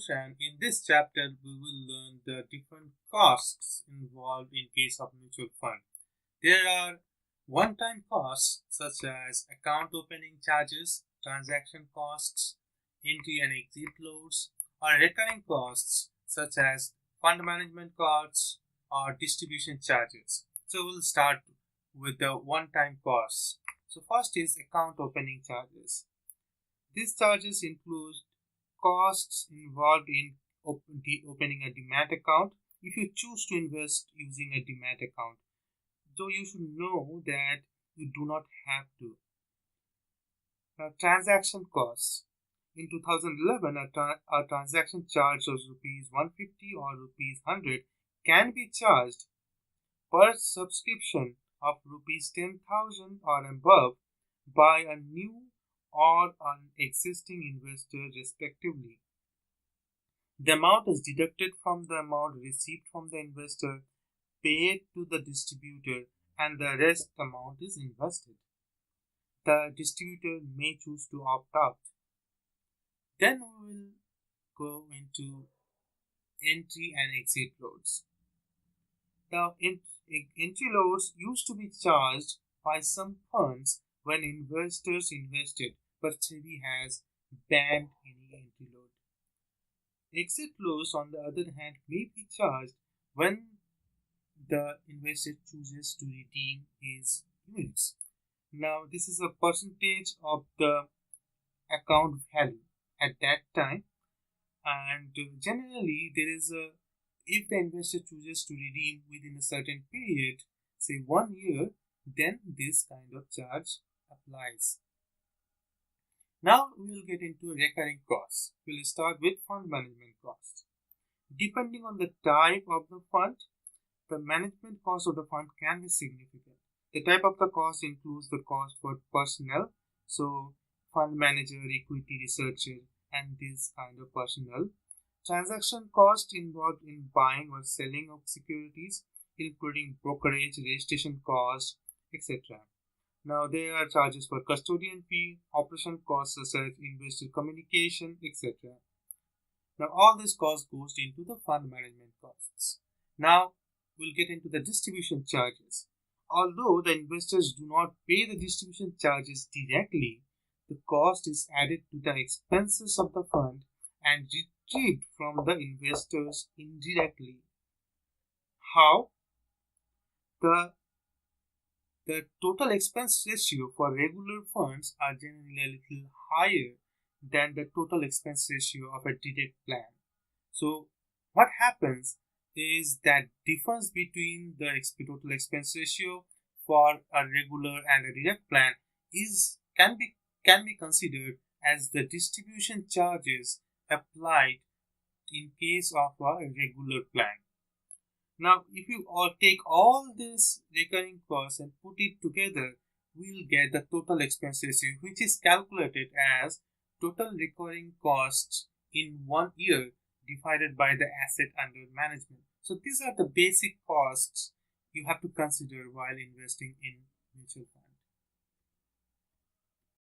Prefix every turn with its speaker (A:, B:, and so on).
A: and in this chapter we will learn the different costs involved in case of mutual fund. There are one-time costs such as account opening charges, transaction costs, entry and exit loads, or recurring costs such as fund management costs or distribution charges. So we'll start with the one-time costs. So first is account opening charges. These charges include costs involved in opening a demat account if you choose to invest using a demat account, though you should know that you do not have to. Transaction costs. In 2011, a transaction charge of rupees 150 or rupees 100 can be charged per subscription of rupees 10,000 or above by a new or an existing investor respectively. The amount is deducted from the amount received from the investor, paid to the distributor, and the rest amount is invested. The distributor may choose to opt out. Then we will go into entry and exit loads. Now, entry loads used to be charged by some funds when investors invested, but SEBI has banned any entry load. Exit loads, on the other hand, may be charged when the investor chooses to redeem his units. Now, this is a percentage of the account value at that time, and generally there is a, if the investor chooses to redeem within a certain period, say 1 year, then this kind of charge applies. Now we will get into recurring costs. We will start with fund management cost. Depending on the type of the fund, the management cost of the fund can be significant. The type of the cost includes the cost for personnel, so fund manager, equity researcher, and this kind of personnel. Transaction cost involved in buying or selling of securities, including brokerage, registration cost, etc. Now there are charges for custodian fee, operation costs such as investor communication, etc. Now all this cost goes into the fund management costs. Now we'll get into the distribution charges. Although the investors do not pay the distribution charges directly, the cost is added to the expenses of the fund and retrieved from the investors indirectly. How? The total expense ratio for regular funds are generally a little higher than the total expense ratio of a direct plan. So what happens is that difference between the total expense ratio for a regular and a direct plan can be considered as the distribution charges applied in case of a regular plan. Now, if you take all these recurring costs and put it together, we will get the total expense ratio, which is calculated as total recurring costs in 1 year divided by the asset under management. So these are the basic costs you have to consider while investing in mutual funds.